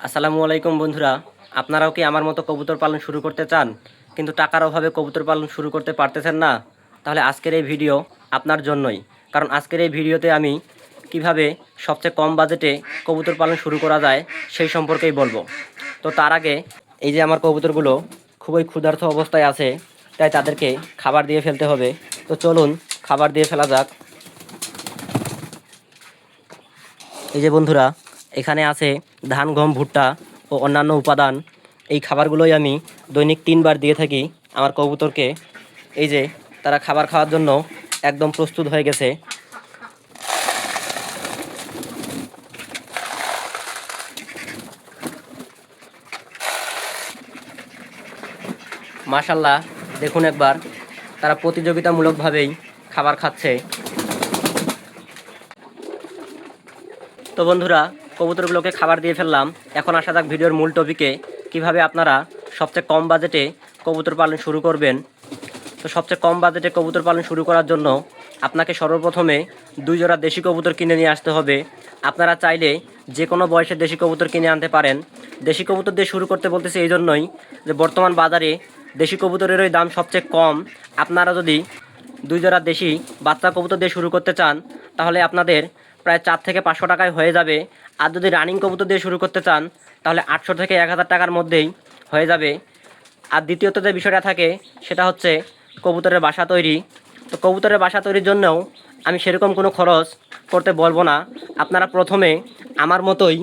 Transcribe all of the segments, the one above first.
আসসালামু আলাইকুম বন্ধুরা, আপনারাও কি আমার মতো কবুতর পালন শুরু করতে চান কিন্তু টাকার অভাবে কবুতর পালন শুরু করতে পারতেছেন না? তাহলে আজকের এই ভিডিও আপনার জন্যই। কারণ আজকের এই ভিডিওতে আমি কিভাবে সবচেয়ে কম বাজেটে কবুতর পালন শুরু করা যায় সেই সম্পর্কেই বলবো। তো তার আগে এই যে আমার কবুতরগুলো খুবই ক্ষুধার্ত অবস্থায় আছে, তাই তাদেরকে খাবার দিয়ে ফেলতে হবে। তো চলুন খাবার দিয়ে ফেলা যাক। এই যে বন্ধুরা, এখানে আছে ধান, গম, ভুট্টা ও অন্যান্য উপাদান। এই খাবারগুলোই আমি দৈনিক 3 বার দিয়ে থাকি আমার কবুতরকে। এই যে তারা খাবার খাওয়ার জন্য একদম প্রস্তুত হয়ে গেছে। মাশাল্লাহ, দেখুন একবার, তারা প্রতিযোগিতামূলকভাবেই খাবার খাচ্ছে। তো বন্ধুরা, কবুতরগুলোকে খাবার দিয়ে ফেললাম। এখন আসা যাক ভিডিওর মূল টপিকে, কিভাবে আপনারা সবচেয়ে কম বাজেটে কবুতর পালন শুরু করবেন। তো সবচেয়ে কম বাজেটে কবুতর পালন শুরু করার জন্য আপনাকে সর্বপ্রথমে 2 জোড়া দেশি কবুতর কিনে নিয়ে আসতে হবে। আপনারা চাইলে যে কোনো বয়সের দেশি কবুতর কিনে আনতে পারেন। দেশি কবুতর দিয়ে শুরু করতে বলতেছি এই জন্যই যে বর্তমান বাজারে দেশি কবুতরেরই দাম সবচেয়ে কম। আপনারা যদি 2 জোড়া দেশি বাচ্চা কবুতর দিয়ে শুরু করতে চান তাহলে আপনাদের প্রায় 4 থেকে 500 টাকায় হয়ে যাবে। আর যদি রানিং কবুতর দিয়ে শুরু করতে চান তাহলে 800 থেকে 1000 টাকার মধ্যেই হয়ে যাবে। আর দ্বিতীয়ত যে বিষয়টা থাকে সেটা হচ্ছে কবুতরের বাসা তৈরি। তো কবুতরের বাসা তৈরির জন্যও আমি সেরকম কোনো খরচ করতে বলবো না। আপনারা প্রথমে আমার মতোই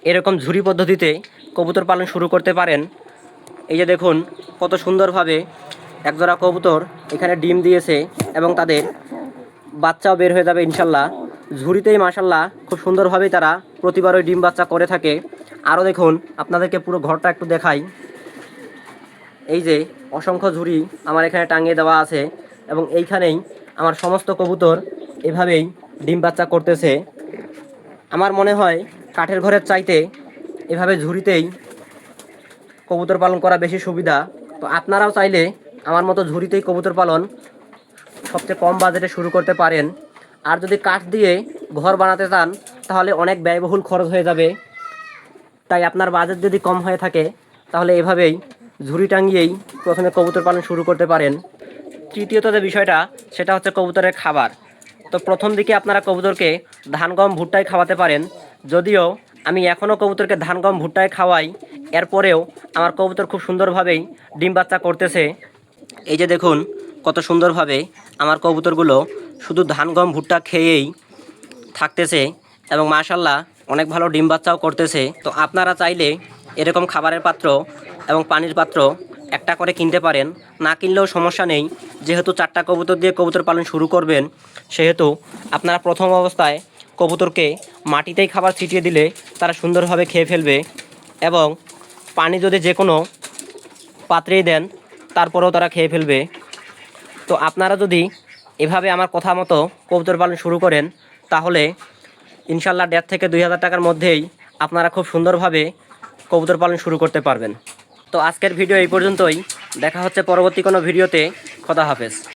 এরকম ঝুরি পদ্ধতিতে কবুতর পালন শুরু করতে পারেন। এই যে দেখুন কত সুন্দরভাবে একজোড়া কবুতর এখানে ডিম দিয়েছে এবং তাদের বাচ্চাও বের হয়ে যাবে ইনশাল্লাহ। ঝুড়িতেই মাশাল্লাহ খুব সুন্দরভাবেই তারা প্রতিবারই ডিম বাচ্চা করে থাকে। আরও দেখুন, আপনাদেরকে পুরো ঘরটা একটু দেখাই। এই যে অসংখ্য ঝুড়ি আমার এখানে টাঙিয়ে দেওয়া আছে এবং এইখানেই আমার সমস্ত কবুতর এভাবেই ডিম বাচ্চা করতেছে। আমার মনে হয় কাঠের ঘরের চাইতে এভাবে ঝুড়িতেই কবুতর পালন করা বেশি সুবিধা। তো আপনারাও চাইলে আমার মতো ঝুড়িতেই কবুতর পালন সবচেয়ে কম বাজেটে শুরু করতে পারেন। আর যদি কাঠ দিয়ে ঘর বানাতে চান তাহলে অনেক ব্যয়বহুল খরচ হয়ে যাবে। তাই আপনার বাজেট যদি কম হয়ে থাকে তাহলে এভাবেই ঝুড়ি টাঙিয়েই প্রথমে কবুতর পালন শুরু করতে পারেন। তৃতীয়ত যে বিষয়টা সেটা হচ্ছে কবুতরের খাবার। তো প্রথম দিকে আপনারা কবুতরকে ধান, গম, ভুট্টায় খাওয়াতে পারেন। যদিও আমি এখনও কবুতরকে ধান, গম, ভুট্টায় খাওয়াই, এরপরেও আমার কবুতর খুব সুন্দরভাবেই ডিম বাচ্চা করতেছে। এই যে দেখুন কত সুন্দরভাবে আমার কবুতরগুলো শুধু ধান, গম, ভুট্টা খেয়েই থাকতেছে এবং মাশাল্লাহ অনেক ভালো ডিম বাচ্চাও করতেছে। তো আপনারা চাইলে এরকম খাবারের পাত্র এবং পানির পাত্র একটা করে কিনতে পারেন। না কিনলেও সমস্যা নেই, যেহেতু 4টা কবুতর দিয়ে কবুতর পালন শুরু করবেন সেহেতু আপনারা প্রথম অবস্থায় কবুতরকে মাটিতেই খাবার ছিটিয়ে দিলে তারা সুন্দরভাবে খেয়ে ফেলবে এবং পানি যদি যে কোনো পাত্রেই দেন তারপরেও তারা খেয়ে ফেলবে। তো আপনারা যদি এভাবে আমার কথা মতো কবুতর পালন শুরু করেন তাহলে ইনশাল্লাহ 1.5 থেকে 2000 টাকার মধ্যেই আপনারা খুব সুন্দরভাবে কবুতর পালন শুরু করতে পারবেন। তো আজকের ভিডিও এই পর্যন্তই। দেখা হচ্ছে পরবর্তী কোনো ভিডিওতে। খোদা হাফেজ।